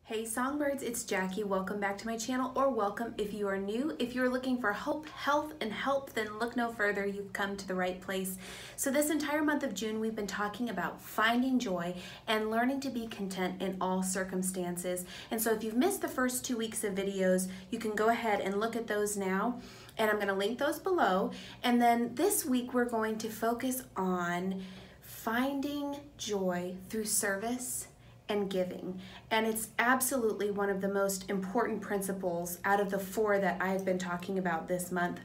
Hey Songbirds, it's Jackie. Welcome back to my channel, or welcome if you are new. If you're looking for hope, health, and help, then look no further. You've come to the right place. So this entire month of June, we've been talking about finding joy and learning to be content in all circumstances. And so if you've missed the first 2 weeks of videos, you can go ahead and look at those now. And I'm going to link those below. And then this week, we're going to focus on finding joy through service and giving. And it's absolutely one of the most important principles out of the 4 that I've been talking about this month.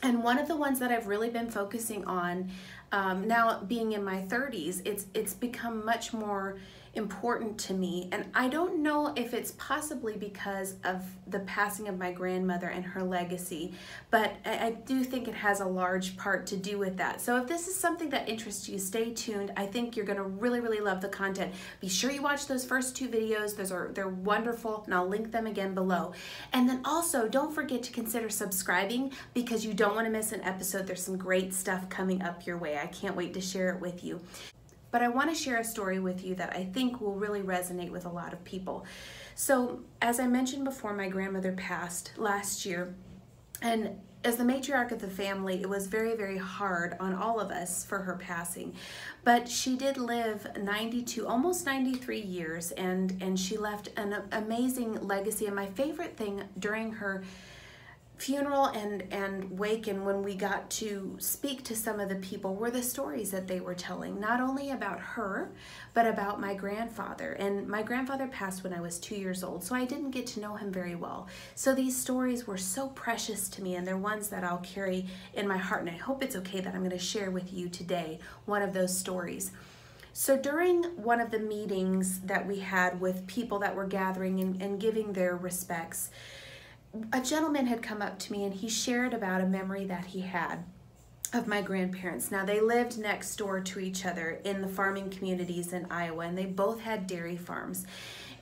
And one of the ones that I've really been focusing on, now being in my 30s, it's become much more important to me. And I don't know if it's possibly because of the passing of my grandmother and her legacy, but I do think it has a large part to do with that. So if this is something that interests you, stay tuned. I think you're gonna really love the content. Be sure you watch those first 2 videos. They're wonderful, and I'll link them again below. And then also, don't forget to consider subscribing, because you don't wanna miss an episode. There's some great stuff coming up your way. I can't wait to share it with you. But I want to share a story with you that I think will really resonate with a lot of people. So, as I mentioned before, my grandmother passed last year, and as the matriarch of the family, it was very hard on all of us for her passing. But she did live 92, almost 93 years, and she left an amazing legacy. And my favorite thing during her funeral and wake, and when we got to speak to some of the people, were the stories that they were telling, not only about her, but about my grandfather. And my grandfather passed when I was 2 years old, so I didn't get to know him very well. So these stories were so precious to me, and they're ones that I'll carry in my heart, and I hope it's okay that I'm going to share with you today one of those stories. So during one of the meetings that we had with people that were gathering and giving their respects, a gentleman had come up to me, and he shared about a memory that he had of my grandparents. Now, they lived next door to each other in the farming communities in Iowa, and they both had dairy farms.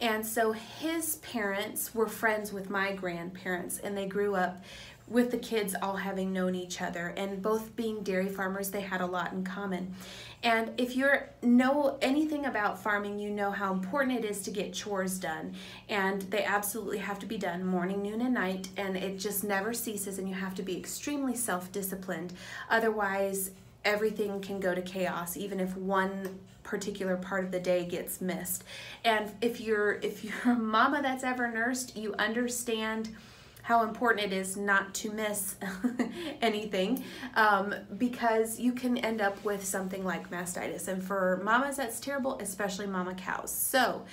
And so his parents were friends with my grandparents, and they grew up with the kids all having known each other, and both being dairy farmers, they had a lot in common. And if you know anything about farming, you know how important it is to get chores done, and they absolutely have to be done morning, noon, and night, and it just never ceases, and you have to be extremely self-disciplined. Otherwise, everything can go to chaos, even if one particular part of the day gets missed. And if you're a mama that's ever nursed, you understand how important it is not to miss anything, because you can end up with something like mastitis. And for mamas, that's terrible, especially mama cows. So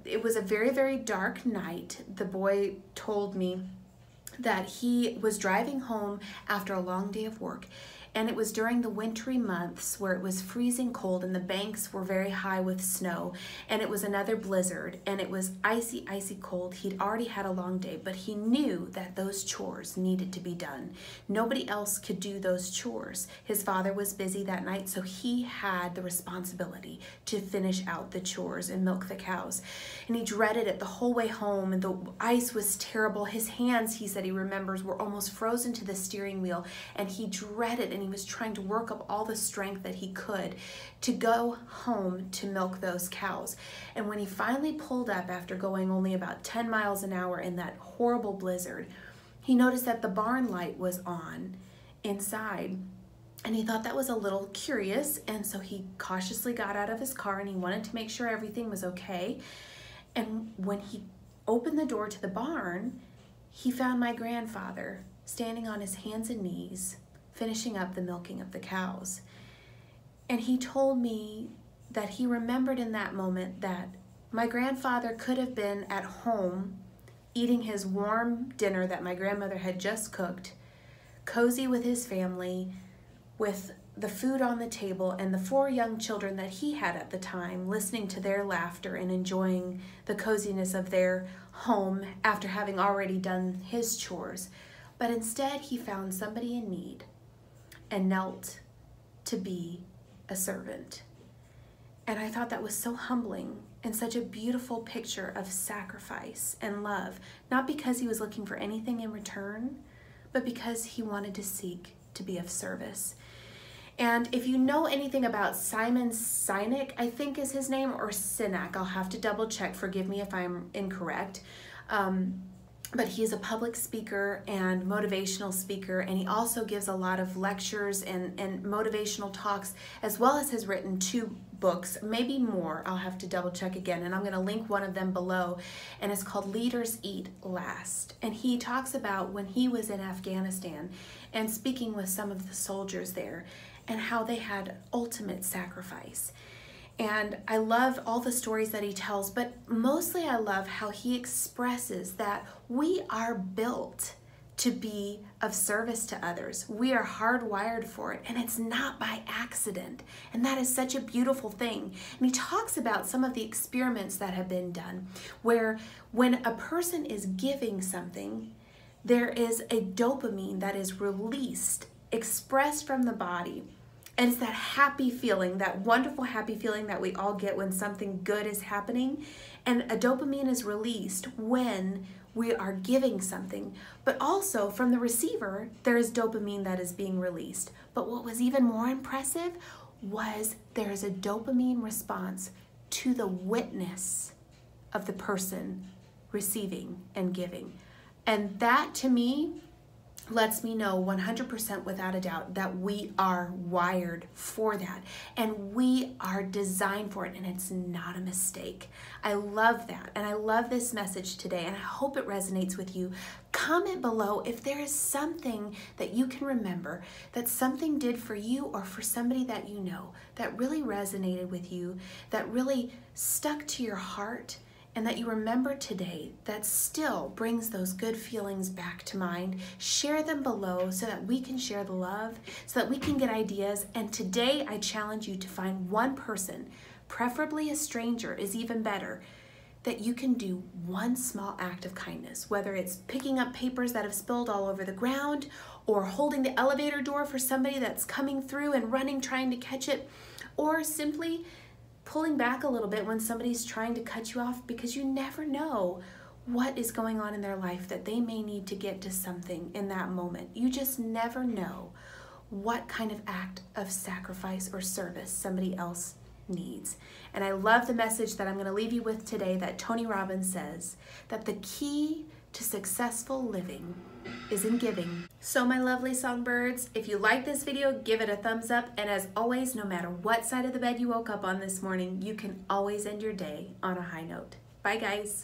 it was a very dark night. The boy told me that he was driving home after a long day of work, and it was during the wintry months where it was freezing cold and the banks were very high with snow, and it was another blizzard, and it was icy cold. He'd already had a long day, but he knew that those chores needed to be done. Nobody else could do those chores. His father was busy that night, so he had the responsibility to finish out the chores and milk the cows. And he dreaded it the whole way home, and the ice was terrible. His hands, he said he remembers, were almost frozen to the steering wheel, and he dreaded, and he was trying to work up all the strength that he could to go home to milk those cows. And when he finally pulled up after going only about 10 miles an hour in that horrible blizzard, he noticed that the barn light was on inside. And he thought that was a little curious, and so he cautiously got out of his car, and he wanted to make sure everything was okay. And when he opened the door to the barn, he found my grandfather standing on his hands and knees, finishing up the milking of the cows. And he told me that he remembered in that moment that my grandfather could have been at home eating his warm dinner that my grandmother had just cooked, cozy with his family, with the food on the table, and the 4 young children that he had at the time, listening to their laughter and enjoying the coziness of their home after having already done his chores. But instead, he found somebody in need and knelt to be a servant. And I thought that was so humbling and such a beautiful picture of sacrifice and love, not because he was looking for anything in return, but because he wanted to seek to be of service. And if you know anything about Simon Sinek, I think is his name, or Sinek, I'll have to double check, forgive me if I'm incorrect. But he's a public speaker and motivational speaker, and he also gives a lot of lectures and motivational talks, as well as has written 2 books, maybe more. I'll have to double check again, and I'm going to link one of them below, and it's called Leaders Eat Last. And he talks about when he was in Afghanistan and speaking with some of the soldiers there and how they had ultimate sacrifice. And I love all the stories that he tells, but mostly I love how he expresses that we are built to be of service to others. We are hardwired for it, and it's not by accident. And that is such a beautiful thing. And he talks about some of the experiments that have been done, where when a person is giving something, there is a dopamine that is released, expressed from the body. And it's that happy feeling, that wonderful happy feeling that we all get when something good is happening. And a dopamine is released when we are giving something. But also from the receiver, there is dopamine that is being released. But what was even more impressive was there is a dopamine response to the witness of the person receiving and giving. And that, to me, lets me know 100% without a doubt that we are wired for that, and we are designed for it, and it's not a mistake. I love that, and I love this message today, and I hope it resonates with you. Comment below if there is something that you can remember that something did for you or for somebody that you know that really resonated with you, that really stuck to your heart, and that you remember today that still brings those good feelings back to mind. Share them below so that we can share the love, so that we can get ideas. And today I challenge you to find one person, preferably a stranger is even better, that you can do one small act of kindness, whether it's picking up papers that have spilled all over the ground, or holding the elevator door for somebody that's coming through and running trying to catch it, or simply pulling back a little bit when somebody's trying to cut you off, because you never know what is going on in their life that they may need to get to something in that moment. You just never know what kind of act of sacrifice or service somebody else needs. And I love the message that I'm going to leave you with today that Tony Robbins says, that the key to successful living is in giving. So my lovely songbirds, if you like this video, give it a thumbs up. And as always, no matter what side of the bed you woke up on this morning, you can always end your day on a high note. Bye guys.